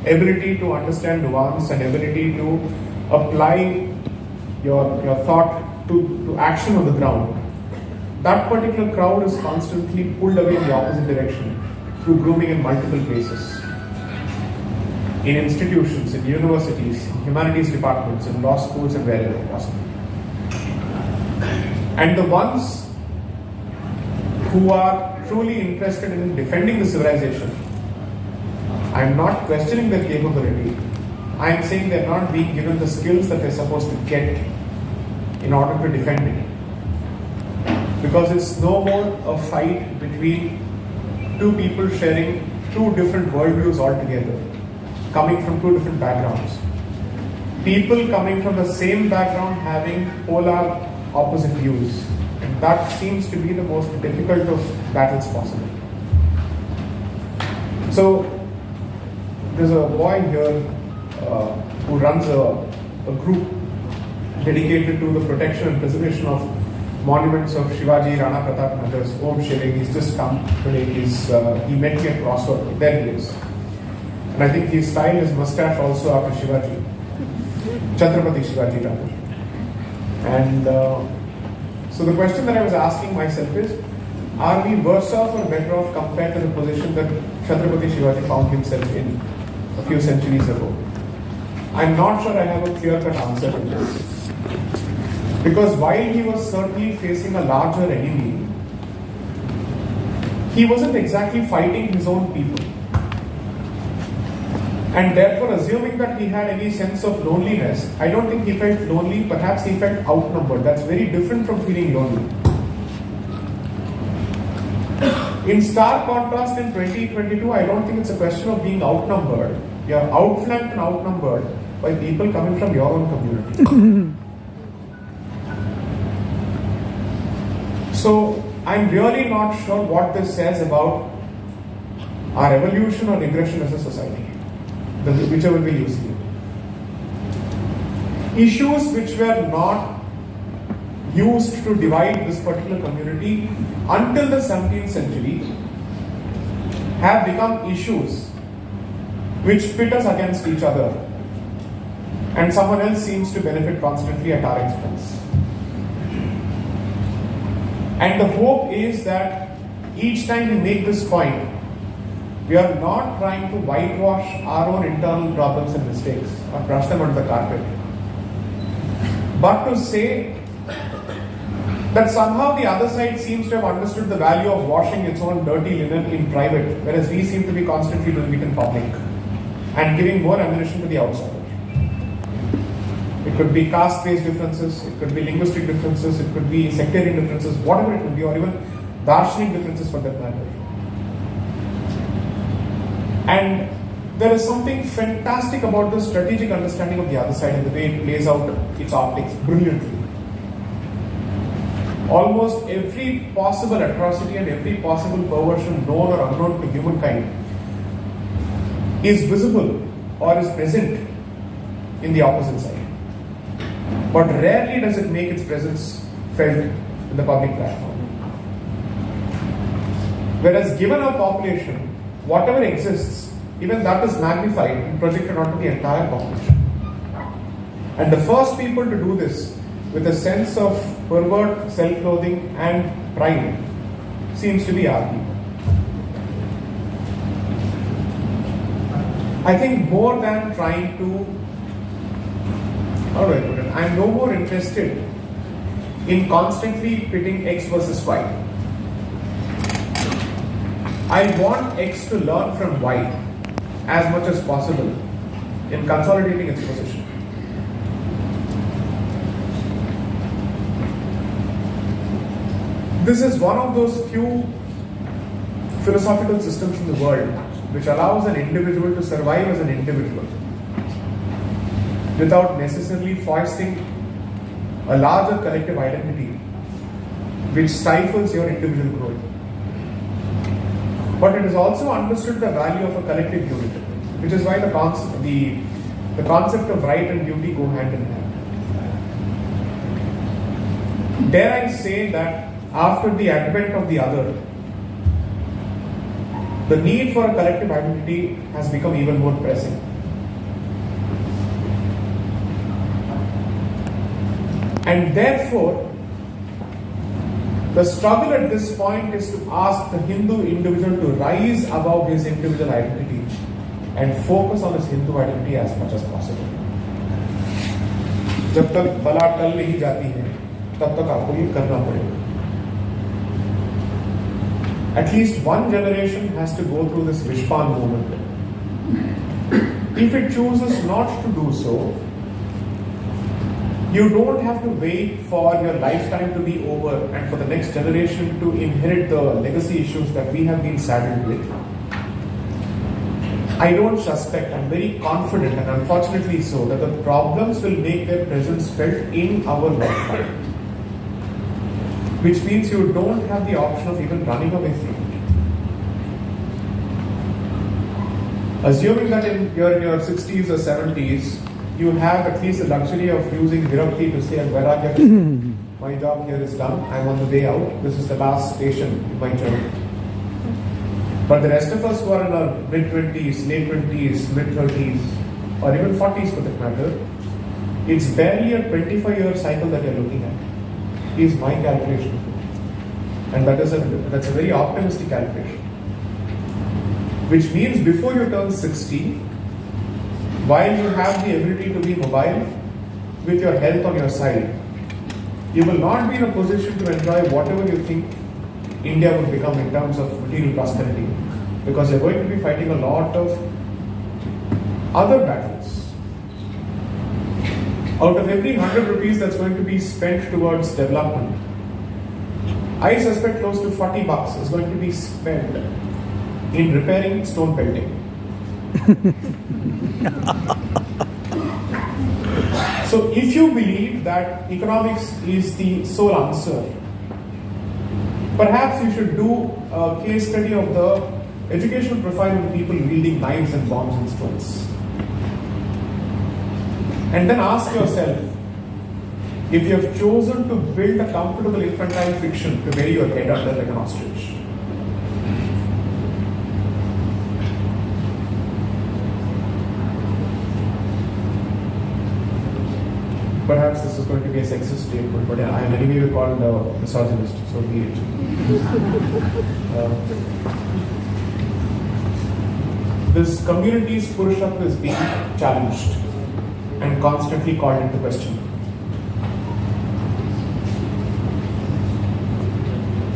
ability to understand nuance and ability to apply your thought to action on the ground. That particular crowd is constantly pulled away in the opposite direction through grooming in multiple places. In institutions, in universities, in humanities departments, in law schools, and wherever possible. And the ones who are truly interested in defending the civilization, I am not questioning their capability. I am saying they are not being given the skills that they are supposed to get in order to defend it. Because it's no more a fight between two people sharing two different worldviews altogether, coming from two different backgrounds. People coming from the same background having polar opposite views. And that seems to be the most difficult of battles possible. So, there's a boy here who runs a group dedicated to the protection and preservation of monuments of Shivaji, Rana Pratap, and others. Om Shivaji, he's just come today. He met me at Crossroad. There he is. And I think he styled his mustache also after Shivaji. Chhatrapati Shivaji rather. And so the question that I was asking myself is, are we worse off or better off compared to the position that Chhatrapati Shivaji found himself in a few centuries ago? I'm not sure I have a clear-cut answer to this. Because while he was certainly facing a larger enemy, he wasn't exactly fighting his own people. And therefore, assuming that he had any sense of loneliness, I don't think he felt lonely, perhaps he felt outnumbered. That's very different from feeling lonely. In stark contrast, in 2022, I don't think it's a question of being outnumbered. You're outflanked and outnumbered by people coming from your own community. So, I'm really not sure what this says about our evolution or regression as a society, whichever way you see it. Issues which were not used to divide this particular community until the 17th century have become issues which pit us against each other, and someone else seems to benefit constantly at our expense. And the hope is that each time we make this point, we are not trying to whitewash our own internal problems and mistakes or brush them under the carpet, but to say that somehow the other side seems to have understood the value of washing its own dirty linen in private, whereas we seem to be constantly doing it in public and giving more ammunition to the outsider. It could be caste-based differences, it could be linguistic differences, it could be sectarian differences, whatever it could be, or even darshanic differences for that matter. And there is something fantastic about the strategic understanding of the other side and the way it plays out its optics brilliantly. Almost every possible atrocity and every possible perversion known or unknown to humankind is visible or is present in the opposite side. But rarely does it make its presence felt in the public platform. Whereas given our population, whatever exists, even that is magnified and projected onto the entire population. And the first people to do this with a sense of pervert self-loathing and pride seems to be our people. I think more than trying to, how do I put it? I'm no more interested in constantly pitting X versus Y. I want X to learn from Y as much as possible in consolidating its position. This is one of those few philosophical systems in the world which allows an individual to survive as an individual without necessarily foisting a larger collective identity which stifles your individual growth. But it is also understood the value of a collective unit, which is why the concept of right and duty go hand in hand. Dare I say that after the advent of the other, the need for a collective identity has become even more pressing. And therefore, the struggle at this point is to ask the Hindu individual to rise above his individual identity and focus on his Hindu identity as much as possible. जब तक बला टल नहीं जाती है, तब तक आपको ये करना पड़ेगा. At least one generation has to go through this Vishpan movement. If it chooses not to do so, you don't have to wait for your lifetime to be over and for the next generation to inherit the legacy issues that we have been saddled with. I don't suspect, I'm very confident, and unfortunately so, that the problems will make their presence felt in our lifetime. Which means you don't have the option of even running away from it. Assuming that you're in your 60s or 70s, you have at least the luxury of using Virakti to say, Vairagya, my job here is done, I'm on the way out, this is the last station in my journey. But the rest of us who are in our mid-20s, late 20s, mid-30s, or even 40s for that matter, it's barely a 25-year cycle that you're looking at, is my calculation. And that's a very optimistic calculation. Which means before you turn 60, while you have the ability to be mobile, with your health on your side, you will not be in a position to enjoy whatever you think India would become in terms of material prosperity, because you're going to be fighting a lot of other battles. Out of every 100 rupees that's going to be spent towards development, I suspect close to 40 bucks is going to be spent in repairing stone pelting. So if you believe that economics is the sole answer, perhaps you should do a case study of the educational profile of the people wielding knives and bombs and stones. And then ask yourself, if you have chosen to build a comfortable infantile fiction to bury your head under like an ostrich, perhaps this is going to be a sexist statement, but I am anyway called a misogynist, so be it. This community's Purushatva is being challenged and constantly called into question.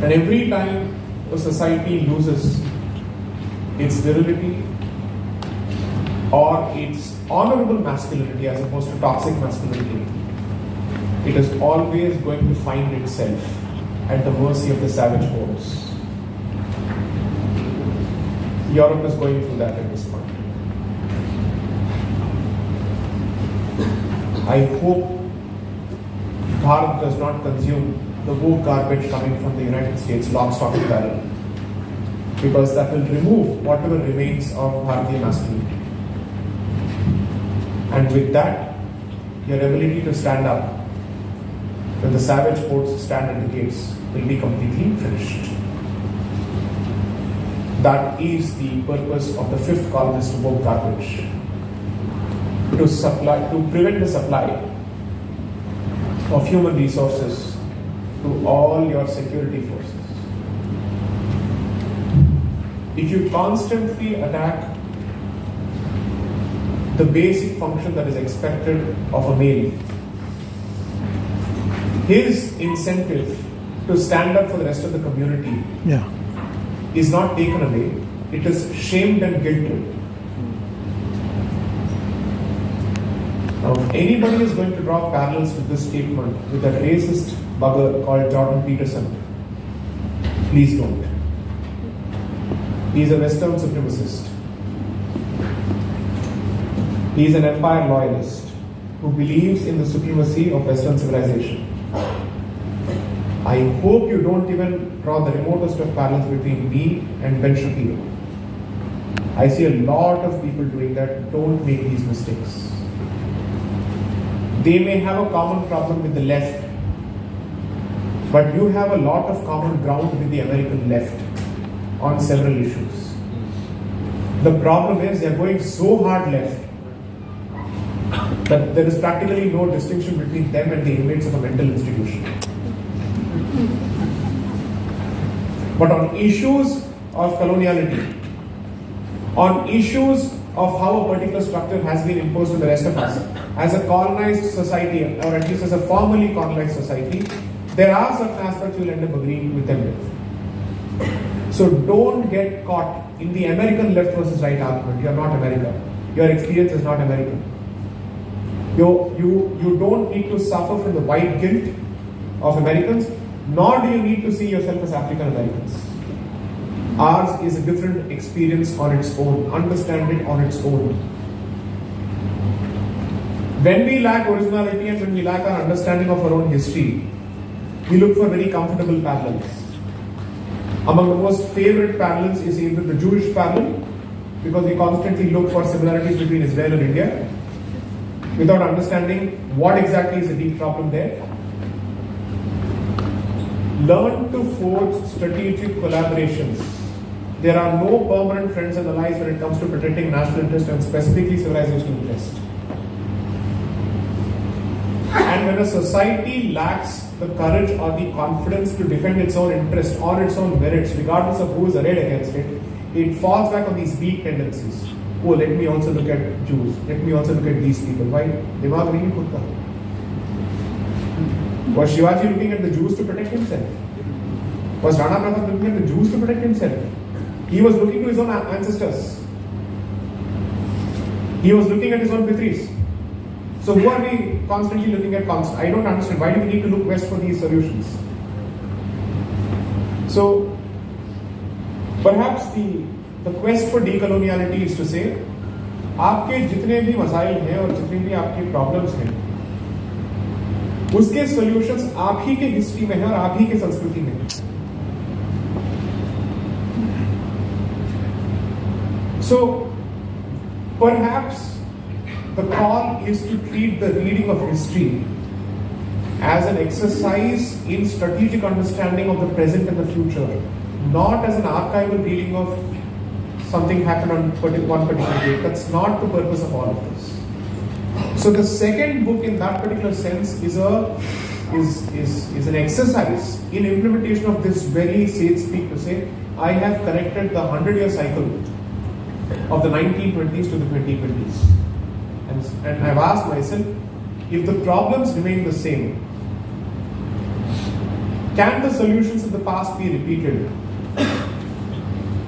And every time a society loses its virility or its honorable masculinity as opposed to toxic masculinity, it is always going to find itself at the mercy of the savage hordes. Europe is going through that at this point. I hope Bharat does not consume the woke garbage coming from the United States lock, stock and barrel, because that will remove whatever remains of Bharatiya masculinity. And with that, your ability to stand up when the savage hordes stand at the gates will be completely finished. That is the purpose of the fifth columnist of woke garbage. To prevent the supply of human resources to all your security forces. If you constantly attack the basic function that is expected of a male, his incentive to stand up for the rest of the community is not taken away, it is shamed and guilted. Now, if anybody is going to draw parallels with this statement with that racist bugger called Jordan Peterson, please don't. He is a Western supremacist. He is an empire loyalist who believes in the supremacy of Western civilization. I hope you don't even draw the remotest of parallels between me and Ben Shapiro. I see a lot of people doing that. Don't make these mistakes. They may have a common problem with the left, but you have a lot of common ground with the American left on several issues. The problem is they are going so hard left that there is practically no distinction between them and the inmates of a mental institution. But on issues of coloniality, on issues of how a particular structure has been imposed on the rest of us, as a colonized society, or at least as a formally colonized society, there are certain aspects you'll end up agreeing with them with. So don't get caught in the American left versus right argument. You are not America. Your experience is not American. You don't need to suffer from the white guilt of Americans, nor do you need to see yourself as African Americans. Ours is a different experience on its own. Understand it on its own. When we lack originality and when we lack our understanding of our own history, we look for very comfortable parallels. Among the most favorite parallels is either the Jewish parallel, because we constantly look for similarities between Israel and India, without understanding what exactly is the deep problem there. Learn to forge strategic collaborations. There are no permanent friends and allies when it comes to protecting national interest and specifically civilizational interest. And when a society lacks the courage or the confidence to defend its own interest on its own merits, regardless of who is arrayed against it, it falls back on these weak tendencies. Oh, let me also look at Jews. Let me also look at these people. Why? Dimag nahi khudka. Was Shivaji looking at the Jews to protect himself? Was Rana Pratap looking at the Jews to protect himself? He was looking to his own ancestors. He was looking at his own pitris. So who are we constantly looking at? I don't understand. Why do we need to look west for these solutions? So perhaps the quest for decoloniality is to say, आपके जितने भी मसाइल हैं और जितने भी आपके problems हैं, उसके सॉल्यूशंस आप ही के हिस्ट्री में हैं और आप ही के संस्कृति में हैं. So perhaps the call is to treat the reading of history as an exercise in strategic understanding of the present and the future, not as an archival reading of something happened on one particular date. That's not the purpose of all of this. So the second book in that particular sense is an exercise in implementation of this very sage speak to say, I have connected the 100-year cycle of the 1920s to the 2020s. And I've asked myself, if the problems remain the same, can the solutions of the past be repeated?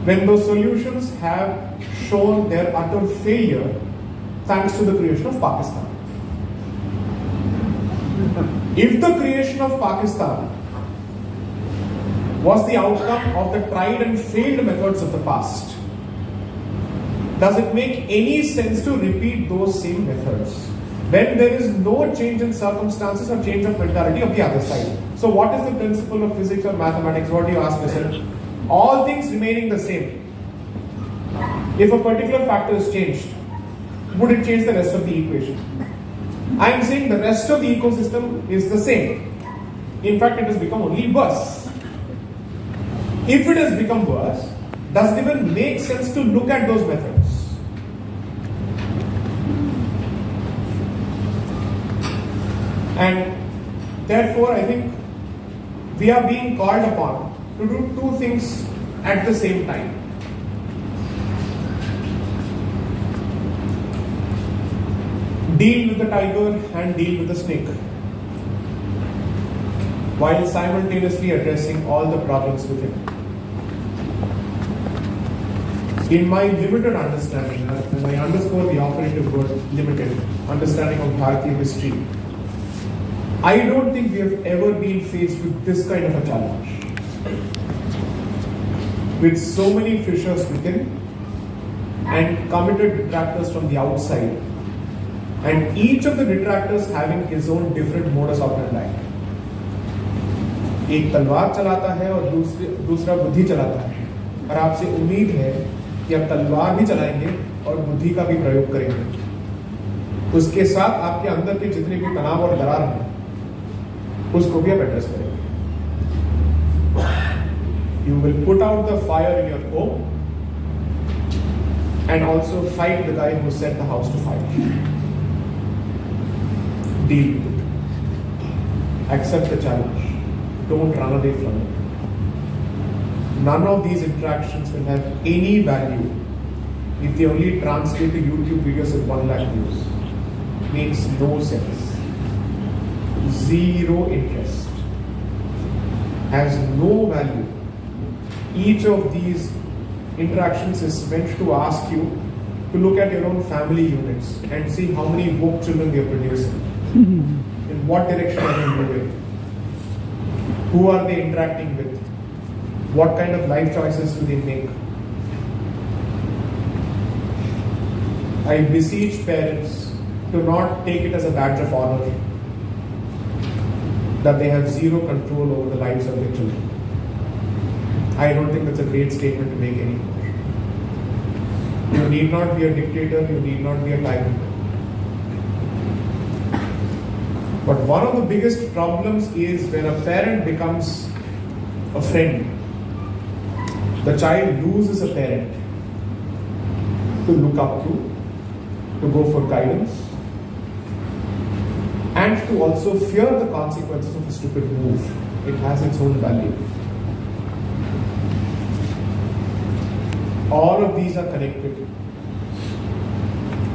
When those solutions have shown their utter failure thanks to the creation of Pakistan. If the creation of Pakistan was the outcome of the tried and failed methods of the past, does it make any sense to repeat those same methods when there is no change in circumstances or change of mentality of the other side? So what is the principle of physics or mathematics? What do you ask yourself? All things remaining the same. If a particular factor is changed, would it change the rest of the equation? I am saying the rest of the ecosystem is the same. In fact, it has become only worse. If it has become worse, does it even make sense to look at those methods? And therefore, I think we are being called upon to do two things at the same time. Deal with the tiger and deal with the snake, while simultaneously addressing all the problems with him. In my limited understanding, and I underscore the operative word limited, understanding of Bharatiya history, I don't think we have ever been faced with this kind of a challenge. With so many fissures within and committed detractors from the outside, and each of the detractors having his own different modus operandi. एक तलवार चलाता है और दूसरा बुद्धि चलाता है, और आपसे उम्मीद है कि आप तलवार भी चलाएंगे और बुद्धि का भी प्रयोग करेंगे। उसके साथ आपके अंदर के जितने भी तनाव और दरार हैं उसको भी आप एड्रेस करेंगे। You will put out the fire in your home, and also fight the guy who set the house to fire. Deal with it. Accept the challenge. Don't run away from it. None of these interactions will have any value if they only translate to YouTube videos with 1 lakh views. Makes no sense. Zero interest. Has no value. Each of these interactions is meant to ask you to look at your own family units and see how many woke children they are producing. In what direction are they moving? Who are they interacting with? What kind of life choices do they make? I beseech parents to not take it as a badge of honor that they have zero control over the lives of their children. I don't think that's a great statement to make anymore. You need not be a dictator, you need not be a tyrant. But one of the biggest problems is when a parent becomes a friend. The child loses a parent to look up to go for guidance, and to also fear the consequences of a stupid move. It has its own value. All of these are connected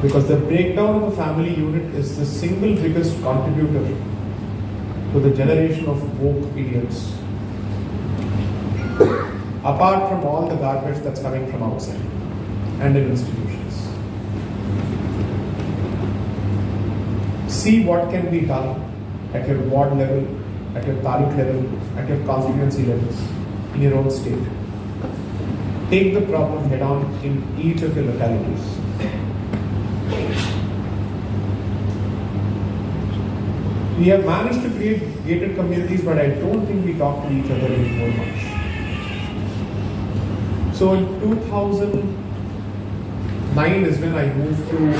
because the breakdown of a family unit is the single biggest contributor to the generation of woke idiots. Apart from all the garbage that's coming from outside and in institutions. See what can be done at your ward level, at your taluk level, at your constituency levels, in your own state. Take the problem head on in each of your localities. We have managed to create gated communities, but I don't think we talk to each other anymore much. So in 2009 is when I moved to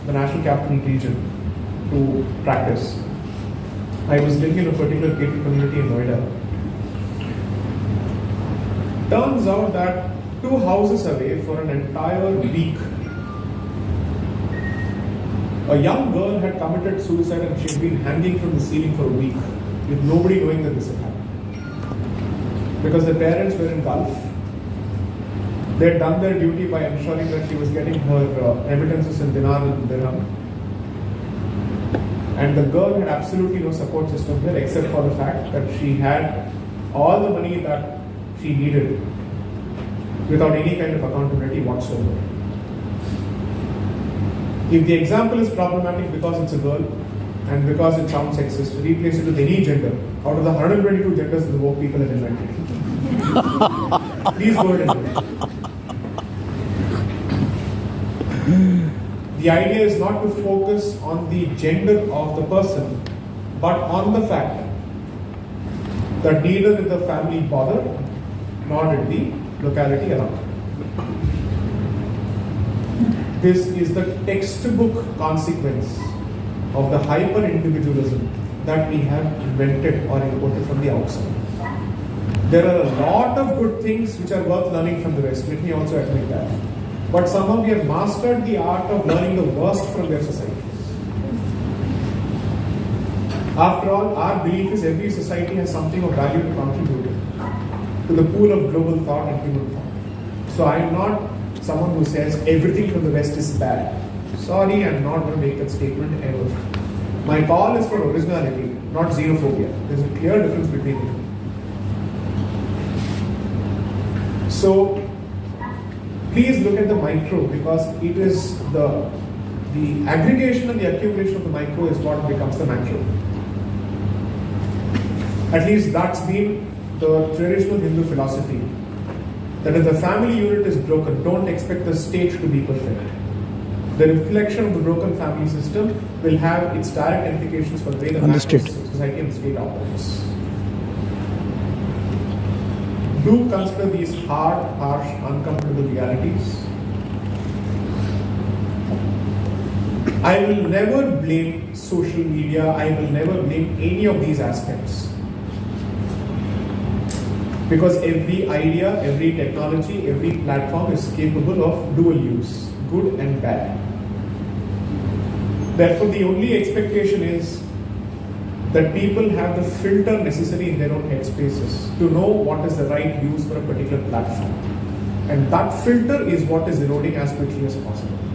the National Capital Region to practice. I was living in a particular gated community in Noida. Turns out that 2 houses away for an entire week, a young girl had committed suicide and she had been hanging from the ceiling for a week with nobody knowing that this had happened. Because the parents were in Gulf. They had done their duty by ensuring that she was getting her remittances in dinar and dirham. And the girl had absolutely no support system there except for the fact that she had all the money that she needed without any kind of accountability whatsoever. If the example is problematic because it's a girl and because it sounds sexist, replace it with any gender out of the 122 genders the woke people have invented. Please go ahead and do it. The idea is not to focus on the gender of the person, but on the fact that neither did the family bother, nor did the locality around. This is the textbook consequence of the hyper-individualism that we have invented or imported from the outside. There are a lot of good things which are worth learning from the West. Let me also admit that. But somehow we have mastered the art of learning the worst from their societies. After all, our belief is every society has something of value to contribute to the pool of global thought and human thought. So I am not someone who says everything from the West is bad. Sorry, I'm not going to make that statement ever. My call is for originality, not xenophobia. There's a clear difference between the two. So, please look at the micro because it is the aggregation and the accumulation of the micro is what becomes the macro. At least that's been the traditional Hindu philosophy. That if the family unit is broken, don't expect the state to be perfect. The reflection of the broken family system will have its direct implications for the way the society and the state operates. Do consider these hard, harsh, uncomfortable realities. I will never blame social media. I will never blame any of these aspects. Because every idea, every technology, every platform is capable of dual use, good and bad. Therefore, the only expectation is that people have the filter necessary in their own headspaces to know what is the right use for a particular platform. And that filter is what is eroding as quickly as possible.